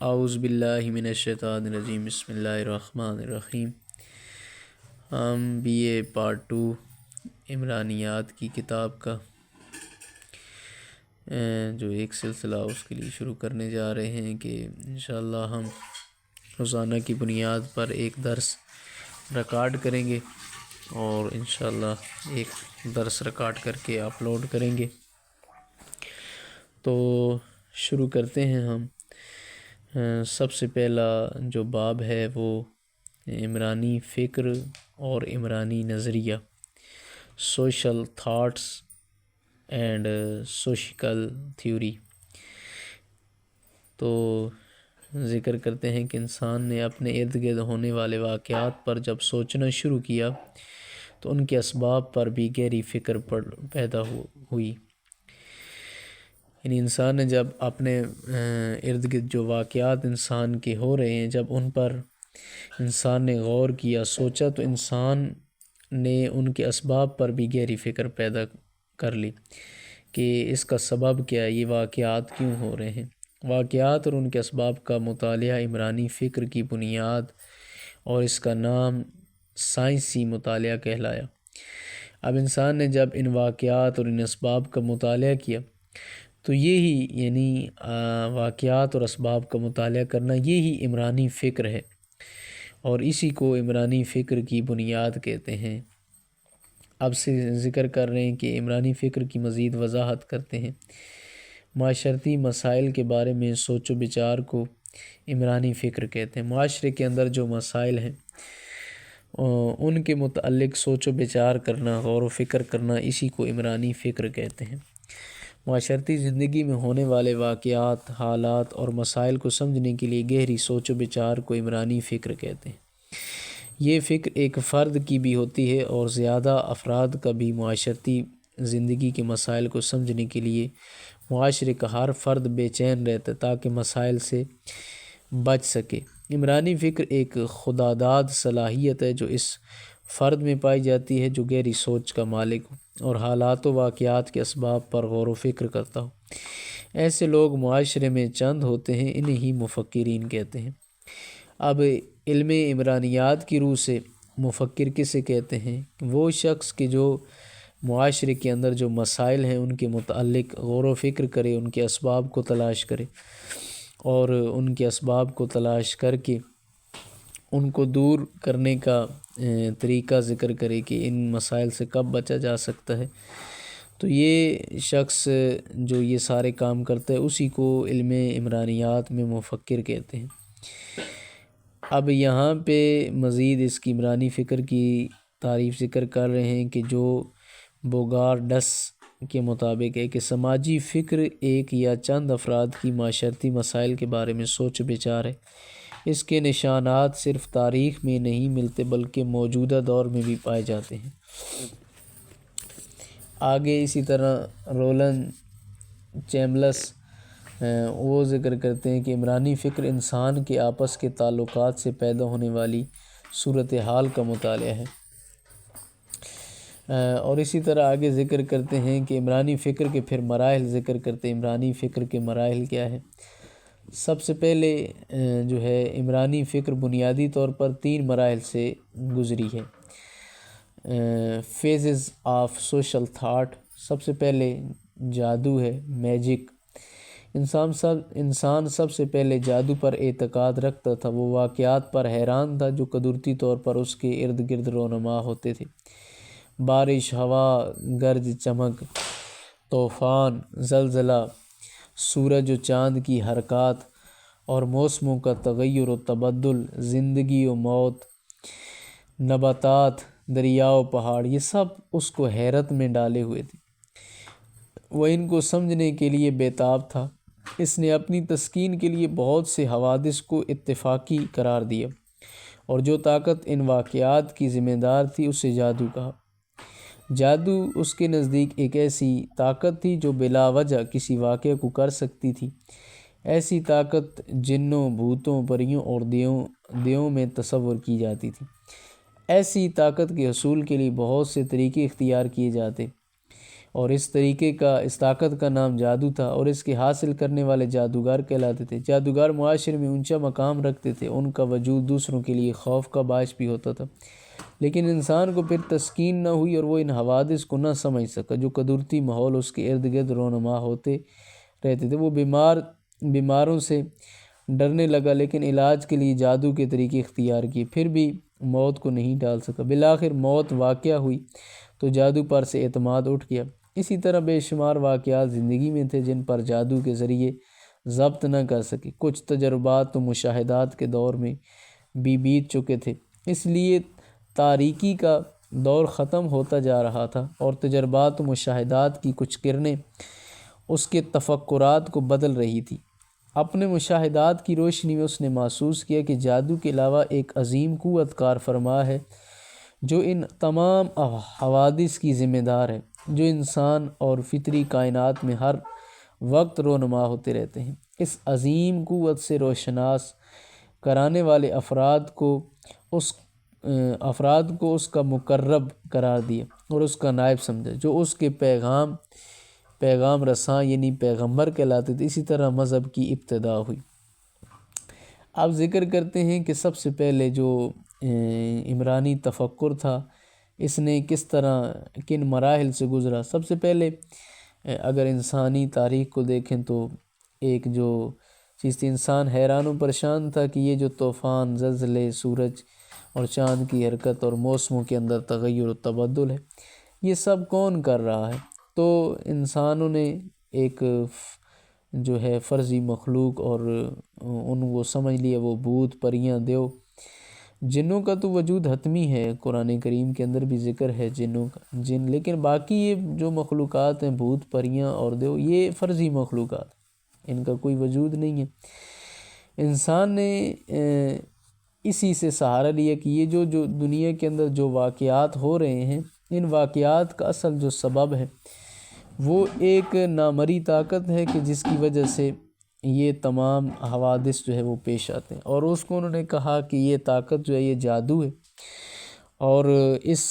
اعوذ باللہ من الشیطان الرجیم، بسم اللہ الرحمن الرحیم۔ ہم بی اے پارٹ 2 عمرانیات کی کتاب کا جو ایک سلسلہ اس کے لیے شروع کرنے جا رہے ہیں کہ انشاءاللہ ہم روزانہ کی بنیاد پر ایک درس ریکارڈ کریں گے اور انشاءاللہ ایک درس ریکارڈ کر کے اپلوڈ کریں گے۔ تو شروع کرتے ہیں ہم۔ سب سے پہلا جو باب ہے وہ عمرانی فکر اور عمرانی نظریہ، سوشل تھاٹس اینڈ سوشیکل تھیوری۔ تو ذکر کرتے ہیں کہ انسان نے اپنے ارد گرد ہونے والے واقعات پر جب سوچنا شروع کیا تو ان کے اسباب پر بھی گہری فکر پیدا ہوئی۔ یعنی انسان نے جب اپنے ارد گرد جو واقعات انسان کے ہو رہے ہیں، جب ان پر انسان نے غور کیا، سوچا، تو انسان نے ان کے اسباب پر بھی گہری فکر پیدا کر لی کہ اس کا سبب کیا ہے، یہ واقعات کیوں ہو رہے ہیں۔ واقعات اور ان کے اسباب کا مطالعہ عمرانی فکر کی بنیاد اور اس کا نام سائنسی مطالعہ کہلایا۔ اب انسان نے جب ان واقعات اور ان اسباب کا مطالعہ کیا تو یہی یعنی واقعات اور اسباب کا مطالعہ کرنا یہی عمرانی فکر ہے، اور اسی کو عمرانی فکر کی بنیاد کہتے ہیں۔ اب سے ذکر کر رہے ہیں کہ عمرانی فکر کی مزید وضاحت کرتے ہیں۔ معاشرتی مسائل کے بارے میں سوچ و بچار کو عمرانی فکر کہتے ہیں۔ معاشرے کے اندر جو مسائل ہیں ان کے متعلق سوچ و بچار کرنا، غور و فکر کرنا، اسی کو عمرانی فکر کہتے ہیں۔ معاشرتی زندگی میں ہونے والے واقعات، حالات اور مسائل کو سمجھنے کے لیے گہری سوچ و بچار کو عمرانی فکر کہتے ہیں۔ یہ فکر ایک فرد کی بھی ہوتی ہے اور زیادہ افراد کا بھی معاشرتی زندگی کے مسائل کو سمجھنے کے لیے معاشرے کا ہر فرد بے چین رہتا ہے تاکہ مسائل سے بچ سکے۔ عمرانی فکر ایک خودداد صلاحیت ہے جو اس فرد میں پائی جاتی ہے جو گہری سوچ کا مالک ہو اور حالات و واقعات کے اسباب پر غور و فکر کرتا ہو۔ ایسے لوگ معاشرے میں چند ہوتے ہیں، انہیں ہی مفکرین کہتے ہیں۔ اب علم عمرانیات کی روح سے مفکر کسے کہتے ہیں؟ وہ شخص کہ جو معاشرے کے اندر جو مسائل ہیں ان کے متعلق غور و فکر کرے، ان کے اسباب کو تلاش کرے اور ان کے اسباب کو تلاش کر کے ان کو دور کرنے کا طریقہ ذکر کرے کہ ان مسائل سے کب بچا جا سکتا ہے۔ تو یہ شخص جو یہ سارے کام کرتا ہے اسی کو علم عمرانیات میں مفکر کہتے ہیں۔ اب یہاں پہ مزید اس کی عمرانی فکر کی تعریف ذکر کر رہے ہیں کہ جو بوگارڈس کے مطابق ہے کہ سماجی فکر ایک یا چند افراد کی معاشرتی مسائل کے بارے میں سوچ بچار ہے۔ اس کے نشانات صرف تاریخ میں نہیں ملتے بلکہ موجودہ دور میں بھی پائے جاتے ہیں۔ آگے اسی طرح رولن چیمبلس وہ ذکر کرتے ہیں کہ عمرانی فکر انسان کے آپس کے تعلقات سے پیدا ہونے والی صورتحال کا مطالعہ ہے۔ اور اسی طرح آگے ذکر کرتے ہیں کہ عمرانی فکر کے پھر مراحل ذکر کرتے ہیں۔ عمرانی فکر کے مراحل کیا ہے؟ سب سے پہلے جو ہے عمرانی فکر بنیادی طور پر 3 مراحل سے گزری ہے۔ فیزز آف سوشل تھاٹ، سب سے پہلے جادو ہے، میجک۔ انسان سب سے پہلے جادو پر اعتقاد رکھتا تھا۔ وہ واقعات پر حیران تھا جو قدرتی طور پر اس کے ارد گرد رونما ہوتے تھے۔ بارش، ہوا، گرج چمک، طوفان، زلزلہ، سورج و چاند کی حرکات اور موسموں کا تغیر و تبدل، زندگی و موت، نباتات، دریا و پہاڑ، یہ سب اس کو حیرت میں ڈالے ہوئے تھے۔ وہ ان کو سمجھنے کے لیے بےتاب تھا۔ اس نے اپنی تسکین کے لیے بہت سے حوادث کو اتفاقی قرار دیا اور جو طاقت ان واقعات کی ذمہ دار تھی اسے جادو کہا۔ جادو اس کے نزدیک ایک ایسی طاقت تھی جو بلا وجہ کسی واقعے کو کر سکتی تھی۔ ایسی طاقت جنوں، بھوتوں، پریوں اور دیووں میں تصور کی جاتی تھی۔ ایسی طاقت کے حصول کے لیے بہت سے طریقے اختیار کیے جاتے اور اس طاقت کا نام جادو تھا، اور اس کے حاصل کرنے والے جادوگر کہلاتے تھے۔ جادوگر معاشرے میں اونچا مقام رکھتے تھے، ان کا وجود دوسروں کے لیے خوف کا باعث بھی ہوتا تھا۔ لیکن انسان کو پھر تسکین نہ ہوئی اور وہ ان حوادث کو نہ سمجھ سکا جو قدرتی ماحول اس کے ارد گرد رونما ہوتے رہتے تھے۔ وہ بیماروں سے ڈرنے لگا، لیکن علاج کے لیے جادو کے طریقے اختیار کیے، پھر بھی موت کو نہیں ڈال سکا۔ بالآخر موت واقع ہوئی تو جادو پر سے اعتماد اٹھ گیا۔ اسی طرح بے شمار واقعات زندگی میں تھے جن پر جادو کے ذریعے ضبط نہ کر سکے۔ کچھ تجربات تو مشاہدات کے دور میں بھی بیت چکے تھے، اس لیے تاریکی کا دور ختم ہوتا جا رہا تھا، اور تجربات و مشاہدات کی کچھ کرنیں اس کے تفکرات کو بدل رہی تھی۔ اپنے مشاہدات کی روشنی میں اس نے محسوس کیا کہ جادو کے علاوہ ایک عظیم قوت کار فرما ہے جو ان تمام حوادث کی ذمہ دار ہے، جو انسان اور فطری کائنات میں ہر وقت رونما ہوتے رہتے ہیں۔ اس عظیم قوت سے روشناس کرانے والے افراد کو اس کا مقرب قرار دیا اور اس کا نائب سمجھا، جو اس کے پیغام رساں یعنی پیغمبر کہلاتے تھے۔ اسی طرح مذہب کی ابتدا ہوئی۔ اب ذکر کرتے ہیں کہ سب سے پہلے جو عمرانی تفکر تھا، اس نے کس طرح کن مراحل سے گزرا۔ سب سے پہلے اگر انسانی تاریخ کو دیکھیں تو ایک جو چیز تھی، انسان حیران و پریشان تھا کہ یہ جو طوفان، زلزلے، سورج اور چاند کی حرکت اور موسموں کے اندر تغیر و تبدل ہے، یہ سب کون کر رہا ہے؟ تو انسانوں نے ایک جو ہے فرضی مخلوق اور ان کو سمجھ لیا، وہ بھوت، پریاں، دیو۔ جنوں کا تو وجود حتمی ہے، قرآن کریم کے اندر بھی ذکر ہے جنوں کا، لیکن باقی یہ جو مخلوقات ہیں، بھوت، پریاں اور دیو، یہ فرضی مخلوقات، ان کا کوئی وجود نہیں ہے۔ انسان نے اسی سے سہارا لیا کہ یہ جو دنیا کے اندر جو واقعات ہو رہے ہیں، ان واقعات کا اصل جو سبب ہے وہ ایک نامری طاقت ہے کہ جس کی وجہ سے یہ تمام حوادث جو ہے وہ پیش آتے ہیں، اور اس کو انہوں نے کہا کہ یہ طاقت جو ہے یہ جادو ہے، اور اس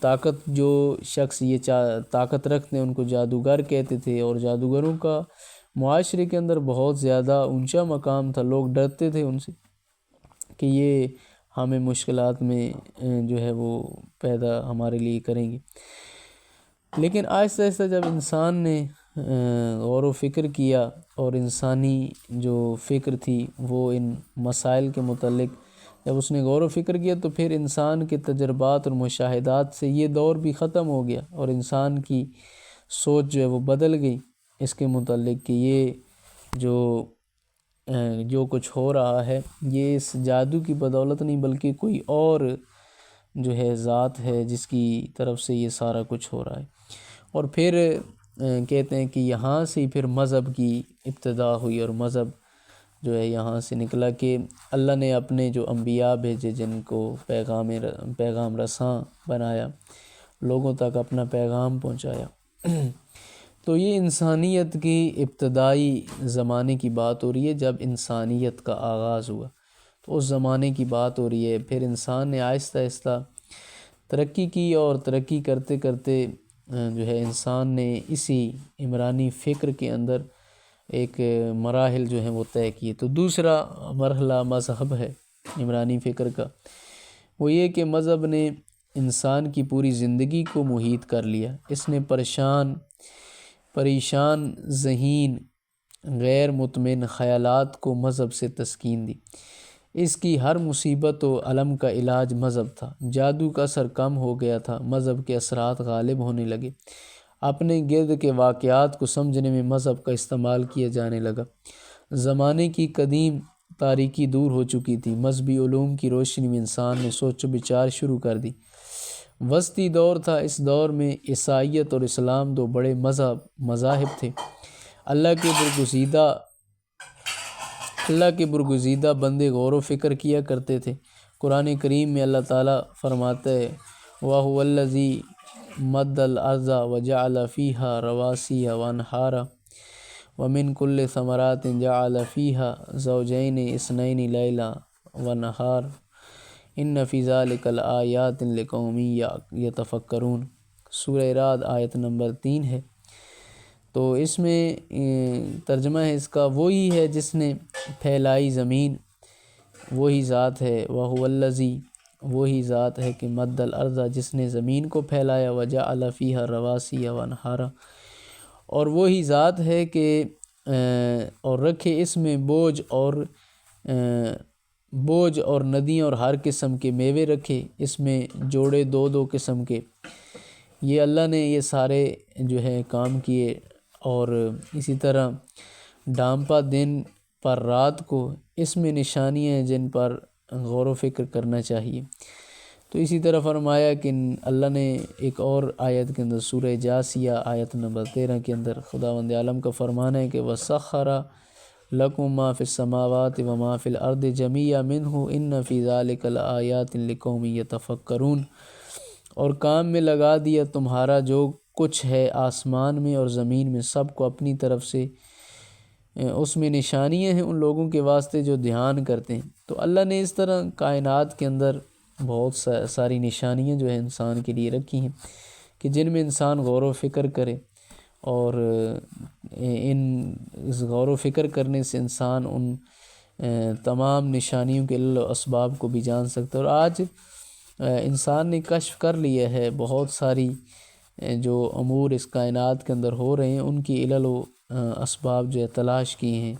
طاقت جو شخص یہ طاقت رکھتے ہیں ان کو جادوگر کہتے تھے، اور جادوگروں کا معاشرے کے اندر بہت زیادہ اونچا مقام تھا، لوگ ڈرتے تھے ان سے کہ یہ ہمیں مشکلات میں جو ہے وہ پیدا ہمارے لیے کریں گے۔ لیکن آہستہ آہستہ جب انسان نے غور و فکر کیا اور انسانی جو فکر تھی وہ ان مسائل کے متعلق جب اس نے غور و فکر کیا، تو پھر انسان کے تجربات اور مشاہدات سے یہ دور بھی ختم ہو گیا، اور انسان کی سوچ جو ہے وہ بدل گئی اس کے متعلق کہ یہ جو کچھ ہو رہا ہے یہ اس جادو کی بدولت نہیں، بلکہ کوئی اور جو ہے ذات ہے جس کی طرف سے یہ سارا کچھ ہو رہا ہے۔ اور پھر کہتے ہیں کہ یہاں سے پھر مذہب کی ابتدا ہوئی، اور مذہب جو ہے یہاں سے نکلا کہ اللہ نے اپنے جو انبیاء بھیجے جن کو پیغام رساں بنایا، لوگوں تک اپنا پیغام پہنچایا۔ تو یہ انسانیت کی ابتدائی زمانے کی بات ہو رہی ہے، جب انسانیت کا آغاز ہوا تو اس زمانے کی بات ہو رہی ہے۔ پھر انسان نے آہستہ آہستہ ترقی کی، اور ترقی کرتے کرتے جو ہے انسان نے اسی عمرانی فکر کے اندر ایک مراحل جو ہیں وہ طے کیے۔ تو دوسرا مرحلہ مذہب ہے عمرانی فکر کا، وہ یہ کہ مذہب نے انسان کی پوری زندگی کو محیط کر لیا۔ اس نے پریشان ذہین غیر مطمئن خیالات کو مذہب سے تسکین دی۔ اس کی ہر مصیبت و الم کا علاج مذہب تھا۔ جادو کا اثر کم ہو گیا تھا، مذہب کے اثرات غالب ہونے لگے۔ اپنے گرد کے واقعات کو سمجھنے میں مذہب کا استعمال کیا جانے لگا۔ زمانے کی قدیم تاریکی دور ہو چکی تھی، مذہبی علوم کی روشنی میں انسان نے سوچ و بچار شروع کر دی۔ وسطی دور تھا، اس دور میں عیسائیت اور اسلام دو بڑے مذاہب تھے۔ اللہ کے برگزیدہ بندے غور و فکر کیا کرتے تھے۔ قرآن کریم میں اللہ تعالیٰ فرماتا ہے وَهُوَ الَّذِي مَدَّ الْأَرْضَ وَجَعَلَ فِيهَا رَوَاسِيَ وَأَنْهَارًا وَمِنْ كُلِّ ثَمَرَاتٍ جَعَلَ فِيهَا زَوْجَيْنِ اثْنَيْنِ لَيْلًا وَنَهَارًا إِنَّ فِي ذَلِكَ لَآيَاتٍ لِقَوْمٍ يَتَفَكَّرُونَ۔ سورہ رعد آیت نمبر 3 ہے۔ تو اس میں ترجمہ ہے اس کا، وہی ہے جس نے پھیلائی زمین، وہی ذات ہے، وَهُوَ الَّذِي، وہی ذات ہے کہ مد الارض، جس نے زمین کو پھیلایا، وَجَعَلَ فِيهَا رَوَاسِيَ وَأَنْهَارًا، اور وہی ذات ہے کہ اور رکھے اس میں بوجھ اور ندیاں اور ہر قسم کے میوے رکھے، اس میں جوڑے دو دو قسم کے، یہ اللہ نے یہ سارے جو ہے کام کیے۔ اور اسی طرح ڈانپا دن پر رات کو، اس میں نشانیاں ہیں جن پر غور و فکر کرنا چاہیے۔ تو اسی طرح فرمایا کہ اللہ نے ایک اور آیت کے اندر سورہ جاثیہ آیت نمبر 13 کے اندر خداوند عالم کا فرمان ہے کہ وَسَخَّرَ لَكُم مَّا فِي السَّمَاوَاتِ وَمَا فِي الْأَرْضِ جَمِيعًا مِّنْهُ إِنَّ فِي ذَلِكَ لَآيَاتٍ لِقَوْمٍ يَتَفَكَّرُونَ، اور کام میں لگا دیا تمہارا جو کچھ ہے آسمان میں اور زمین میں، سب کو اپنی طرف سے، اس میں نشانیاں ہیں ان لوگوں کے واسطے جو دھیان کرتے ہیں۔ تو اللہ نے اس طرح کائنات کے اندر بہت ساری نشانیاں جو ہیں انسان کے لیے رکھی ہیں کہ جن میں انسان غور و فکر کرے، اور اس غور و فکر کرنے سے انسان ان تمام نشانیوں کے اسباب کو بھی جان سکتا ہے۔ اور آج انسان نے کشف کر لیا ہے بہت ساری جو امور اس کائنات کے اندر ہو رہے ہیں، ان کی علل و اسباب جو ہے تلاش کیے ہیں،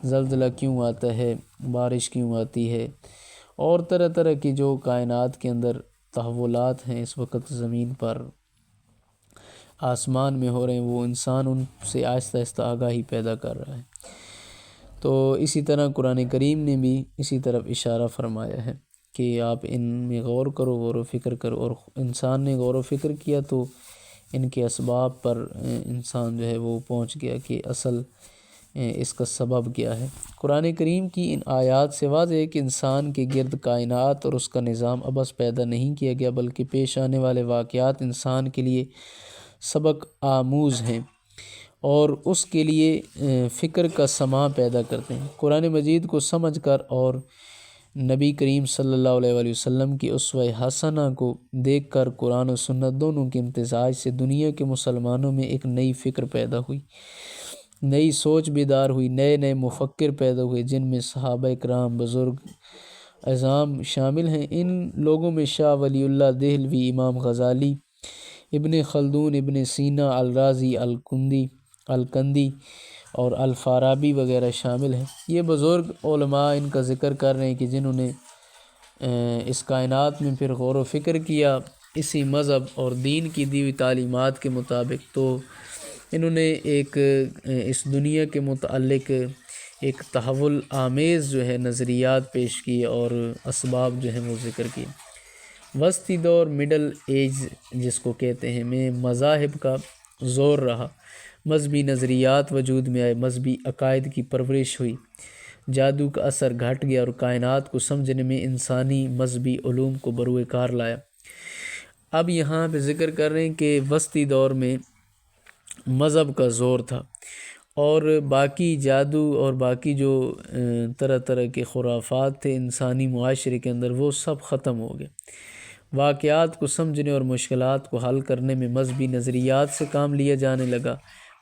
زلزلہ کیوں آتا ہے، بارش کیوں آتی ہے، اور طرح طرح کی جو کائنات کے اندر تحولات ہیں اس وقت زمین پر آسمان میں ہو رہے ہیں، وہ انسان ان سے آہستہ آہستہ آگاہی پیدا کر رہا ہے۔ تو اسی طرح قرآن کریم نے بھی اسی طرف اشارہ فرمایا ہے کہ آپ ان میں غور کرو، غور و فکر کرو، اور انسان نے غور و فکر کیا تو ان کے اسباب پر انسان جو ہے وہ پہنچ گیا کہ اصل اس کا سبب کیا ہے۔ قرآن کریم کی ان آیات سے واضح ہے کہ انسان کے گرد کائنات اور اس کا نظام ابس پیدا نہیں کیا گیا، بلکہ پیش آنے والے واقعات انسان کے لیے سبق آموز ہیں اور اس کے لیے فکر کا سماع پیدا کرتے ہیں۔ قرآن مجید کو سمجھ کر اور نبی کریم صلی اللہ علیہ وآلہ وسلم کی اسوہ حسنہ کو دیکھ کر قرآن و سنت دونوں کے امتزاج سے دنیا کے مسلمانوں میں ایک نئی فکر پیدا ہوئی، نئی سوچ بیدار ہوئی، نئے نئے مفکر پیدا ہوئے، جن میں صحابہ کرام، بزرگ اعظام شامل ہیں۔ ان لوگوں میں شاہ ولی اللہ دہلوی، امام غزالی، ابن خلدون، ابن سینا، الرازی، الکندی اور الفارابی وغیرہ شامل ہیں۔ یہ بزرگ علماء ان کا ذکر کر رہے ہیں کہ جنہوں نے اس کائنات میں پھر غور و فکر کیا اسی مذہب اور دین کی دی ہوئی تعلیمات کے مطابق، تو انہوں نے ایک اس دنیا کے متعلق ایک تحول آمیز جو ہے نظریات پیش کیے اور اسباب جو ہیں وہ ذکر کیے۔ وسطی دور، مڈل ایج جس کو کہتے ہیں، میں مذاہب کا زور رہا، مذہبی نظریات وجود میں آئے، مذہبی عقائد کی پرورش ہوئی، جادو کا اثر گھٹ گیا اور کائنات کو سمجھنے میں انسانی مذہبی علوم کو بروئے کار لایا۔ اب یہاں پہ ذکر کر رہے ہیں کہ وسطی دور میں مذہب کا زور تھا اور باقی جادو اور باقی جو طرح طرح کے خرافات تھے انسانی معاشرے کے اندر، وہ سب ختم ہو گئے۔ واقعات کو سمجھنے اور مشکلات کو حل کرنے میں مذہبی نظریات سے کام لیا جانے لگا۔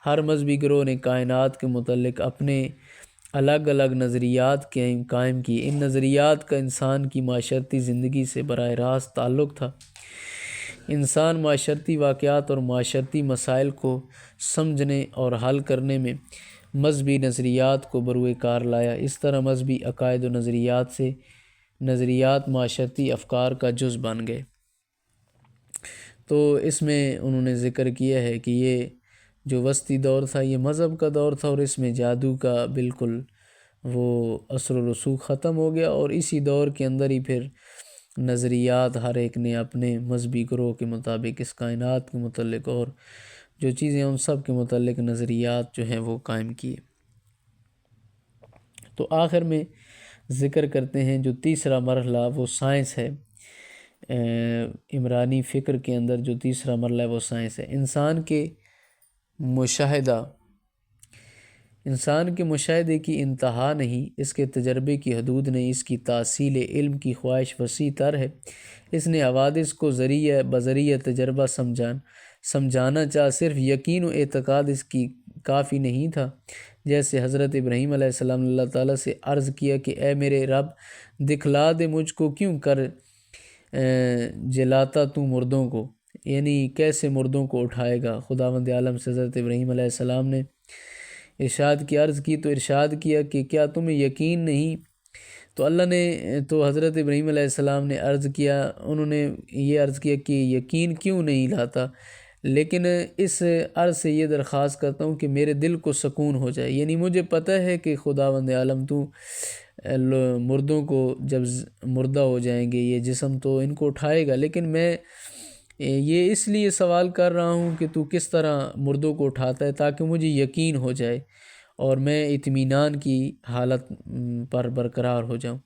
ہر مذہبی گروہ نے کائنات کے متعلق اپنے الگ الگ نظریات قائم کیے۔ ان نظریات کا انسان کی معاشرتی زندگی سے براہ راست تعلق تھا۔ انسان معاشرتی واقعات اور معاشرتی مسائل کو سمجھنے اور حل کرنے میں مذہبی نظریات کو بروئے کار لایا۔ اس طرح مذہبی عقائد و نظریات سے نظریات معاشرتی افکار کا جز بن گئے۔ تو اس میں انہوں نے ذکر کیا ہے کہ یہ جو وسطی دور تھا یہ مذہب کا دور تھا، اور اس میں جادو کا بالکل وہ اثر و رسوخ ختم ہو گیا، اور اسی دور کے اندر ہی پھر نظریات ہر ایک نے اپنے مذہبی گروہ کے مطابق اس کائنات کے متعلق اور جو چیزیں ان سب کے متعلق نظریات جو ہیں وہ قائم کیے۔ تو آخر میں ذکر کرتے ہیں جو تیسرا مرحلہ وہ سائنس ہے۔ عمرانی فکر کے اندر جو تیسرا مرحلہ ہے وہ سائنس ہے۔ انسان کے مشاہدے کی انتہا نہیں، اس کے تجربے کی حدود نہیں، اس کی تحصیل علم کی خواہش وسیع تر ہے۔ اس نے حوادث کو بذریعہ تجربہ سمجھانا چاہا، صرف یقین و اعتقاد اس کی کافی نہیں تھا۔ جیسے حضرت ابراہیم علیہ السلام نے اللہ تعالیٰ سے عرض کیا کہ اے میرے رب، دکھلا دے مجھ کو کیوں کر جلاتا تو مردوں کو، یعنی کیسے مردوں کو اٹھائے گا۔ خداوند عالم سے حضرت ابراہیم علیہ السلام نے ارشاد کی عرض کی تو ارشاد کیا کہ کیا تمہیں یقین نہیں؟ تو اللہ نے تو حضرت ابراہیم علیہ السلام نے عرض کیا، انہوں نے یہ عرض کیا کہ یقین کیوں نہیں لاتا، لیکن اس عرض سے یہ درخواست کرتا ہوں کہ میرے دل کو سکون ہو جائے، یعنی مجھے پتہ ہے کہ خداوند عالم تو مردوں کو جب مردہ ہو جائیں گے یہ جسم تو ان کو اٹھائے گا، لیکن میں یہ اس لیے سوال کر رہا ہوں کہ تو کس طرح مردوں کو اٹھاتا ہے تاکہ مجھے یقین ہو جائے اور میں اطمینان کی حالت پر برقرار ہو جاؤں۔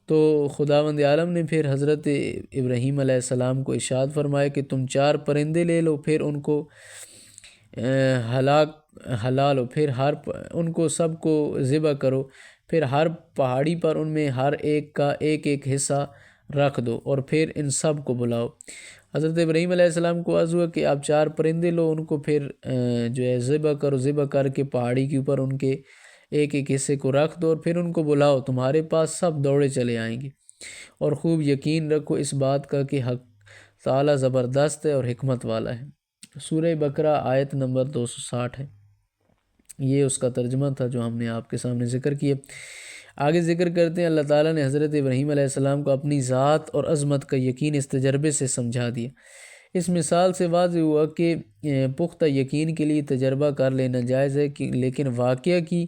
تو خداوند عالم نے پھر حضرت ابراہیم علیہ السلام کو ارشاد فرمایا کہ تم 4 پرندے لے لو، پھر ان کو ہلا لو، پھر ان کو سب کو ذبح کرو، پھر ہر پہاڑی پر ان میں ہر ایک کا ایک ایک حصہ رکھ دو اور پھر ان سب کو بلاؤ۔ حضرت ابراہیم علیہ السلام کو عرض ہوا کہ آپ 4 پرندے لو، ان کو پھر جو ہے ذبح کرو، ذبح کر کے پہاڑی کے اوپر ان کے ایک ایک حصے کو رکھ دو اور پھر ان کو بلاؤ، تمہارے پاس سب دوڑے چلے آئیں گے۔ اور خوب یقین رکھو اس بات کا کہ حق تعالیٰ زبردست ہے اور حکمت والا ہے۔ سورہ بقرہ آیت نمبر 260 ہے، یہ اس کا ترجمہ تھا جو ہم نے آپ کے سامنے ذکر کیا۔ آگے ذکر کرتے ہیں اللہ تعالیٰ نے حضرت ابراہیم علیہ السلام کو اپنی ذات اور عظمت کا یقین اس تجربے سے سمجھا دیا۔ اس مثال سے واضح ہوا کہ پختہ یقین کے لیے تجربہ کر لینا جائز ہے، لیکن واقعہ کی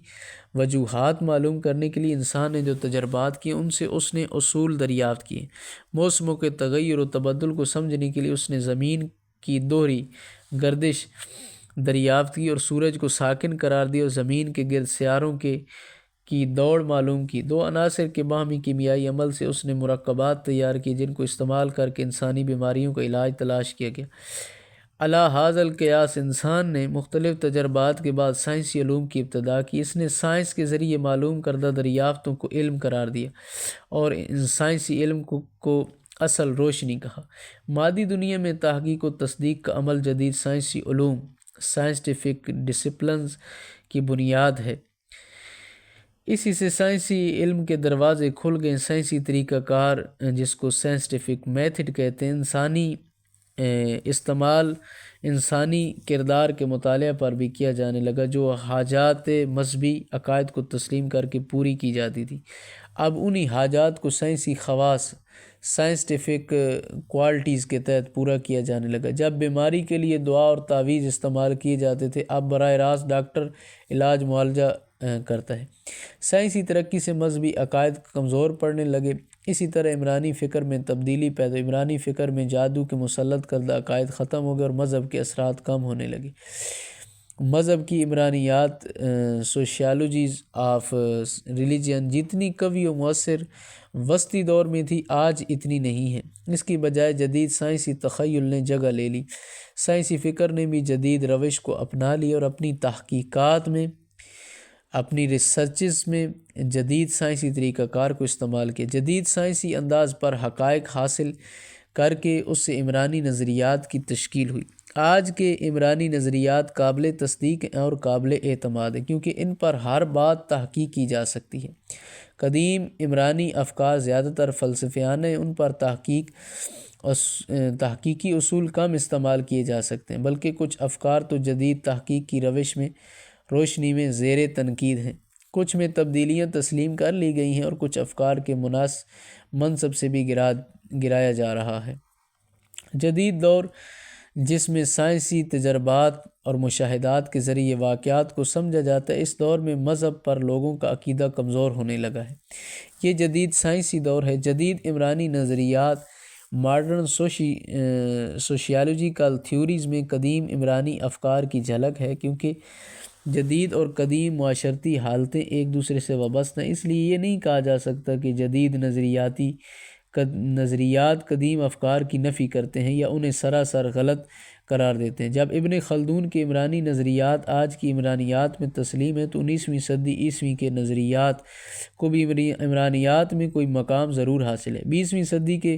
وجوہات معلوم کرنے کے لیے انسان نے جو تجربات کیے ان سے اس نے اصول دریافت کیے۔ موسموں کے تغیر و تبدل کو سمجھنے کے لیے اس نے زمین کی دوہری گردش دریافت کی اور سورج کو ساکن قرار دیا اور زمین کے گرد سیاروں کی دوڑ معلوم کی۔ 2 عناصر کے باہمی کیمیائی عمل سے اس نے مرکبات تیار کی جن کو استعمال کر کے انسانی بیماریوں کا علاج تلاش کیا گیا۔ علی ھذا القیاس انسان نے مختلف تجربات کے بعد سائنسی علوم کی ابتدا کی۔ اس نے سائنس کے ذریعے معلوم کردہ دریافتوں کو علم قرار دیا اور ان سائنسی علم کو اصل روشنی کہا۔ مادی دنیا میں تحقیق و تصدیق کا عمل جدید سائنسی علوم سائنٹیفک ڈسپلنز کی بنیاد ہے۔ اسی سے سائنسی علم کے دروازے کھل گئے۔ سائنسی طریقہ کار جس کو سائنٹیفک میتھڈ کہتے ہیں، انسانی استعمال انسانی کردار کے مطالعہ پر بھی کیا جانے لگا، جو حاجات مذہبی عقائد کو تسلیم کر کے پوری کی جاتی تھی۔ اب انہی حاجات کو سائنسی خواص سائنٹیفک کوالٹیز کے تحت پورا کیا جانے لگا۔ جب بیماری کے لیے دعا اور تعویذ استعمال کیے جاتے تھے، اب براہ راست ڈاکٹر علاج معالجہ کرتا ہے۔ سائنسی ترقی سے مذہبی عقائد کمزور پڑنے لگے۔ اسی طرح عمرانی فکر میں تبدیلی پیدا، عمرانی فکر میں جادو کے مسلط کردہ عقائد ختم ہو گئے اور مذہب کے اثرات کم ہونے لگے۔ مذہب کی عمرانیات سوشیالوجیز آف ریلیجن جتنی قوی و مؤثر وسطی دور میں تھی، آج اتنی نہیں ہے۔ اس کی بجائے جدید سائنسی تخیل نے جگہ لے لی۔ سائنسی فکر نے بھی جدید روش کو اپنا لی اور اپنی تحقیقات میں، اپنی ریسرچز میں جدید سائنسی طریقہ کار کو استعمال کیا۔ جدید سائنسی انداز پر حقائق حاصل کر کے اس سے عمرانی نظریات کی تشکیل ہوئی۔ آج کے عمرانی نظریات قابل تصدیق ہیں اور قابل اعتماد ہیں کیونکہ ان پر ہر بات تحقیق کی جا سکتی ہے۔ قدیم عمرانی افکار زیادہ تر فلسفیانہ ہیں، ان پر تحقیقی اصول کم استعمال کیے جا سکتے ہیں، بلکہ کچھ افکار تو جدید تحقیق کی روشنی میں زیر تنقید ہیں۔ کچھ میں تبدیلیاں تسلیم کر لی گئی ہیں اور کچھ افکار کے منصب سے بھی گرایا جا رہا ہے۔ جدید دور جس میں سائنسی تجربات اور مشاہدات کے ذریعے واقعات کو سمجھا جاتا ہے، اس دور میں مذہب پر لوگوں کا عقیدہ کمزور ہونے لگا ہے۔ یہ جدید سائنسی دور ہے۔ جدید عمرانی نظریات ماڈرن سوشیالوجیکل تھیوریز میں قدیم عمرانی افکار کی جھلک ہے۔ کیونکہ جدید اور قدیم معاشرتی حالتیں ایک دوسرے سے وابستہ ہیں، اس لیے یہ نہیں کہا جا سکتا کہ جدید نظریاتی نظریات قدیم افکار کی نفی کرتے ہیں یا انہیں سراسر غلط قرار دیتے ہیں۔ جب ابن خلدون کے عمرانی نظریات آج کی عمرانیات میں تسلیم ہیں تو 19ویں صدی عیسوی کے نظریات کو بھی عمرانیات میں کوئی مقام ضرور حاصل ہے۔ 20ویں صدی کے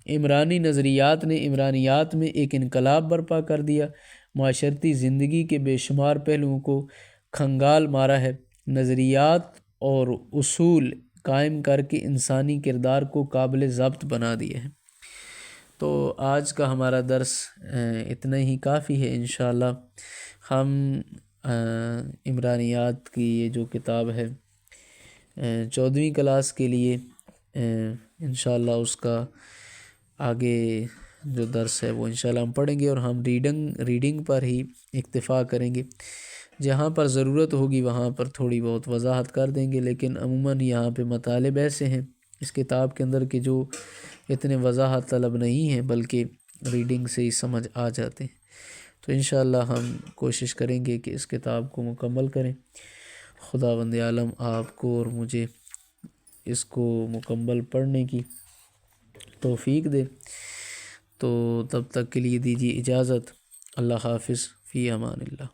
عمرانی نظریات نے عمرانیات میں ایک انقلاب برپا کر دیا، معاشرتی زندگی کے بے شمار پہلوؤں کو کھنگال مارا ہے، نظریات اور اصول قائم کر کے انسانی کردار کو قابل ضبط بنا دیا ہے۔ تو آج کا ہمارا درس اتنا ہی کافی ہے۔ انشاءاللہ ہم عمرانیات کی یہ جو کتاب ہے 14ویں کلاس کے لیے انشاءاللہ اس کا آگے جو درس ہے وہ انشاءاللہ ہم پڑھیں گے، اور ہم ریڈنگ پر ہی اکتفا کریں گے۔ جہاں پر ضرورت ہوگی وہاں پر تھوڑی بہت وضاحت کر دیں گے، لیکن عموماً یہاں پہ مطالب ایسے ہیں اس کتاب کے اندر کہ جو اتنے وضاحت طلب نہیں ہیں بلکہ ریڈنگ سے ہی سمجھ آ جاتے ہیں۔ تو انشاءاللہ ہم کوشش کریں گے کہ اس کتاب کو مکمل کریں۔ خداوند عالم آپ کو اور مجھے اس کو مکمل پڑھنے کی توفیق دے۔ تو تب تک کے لیے دیجیے اجازت۔ اللہ حافظ، فی امان اللہ۔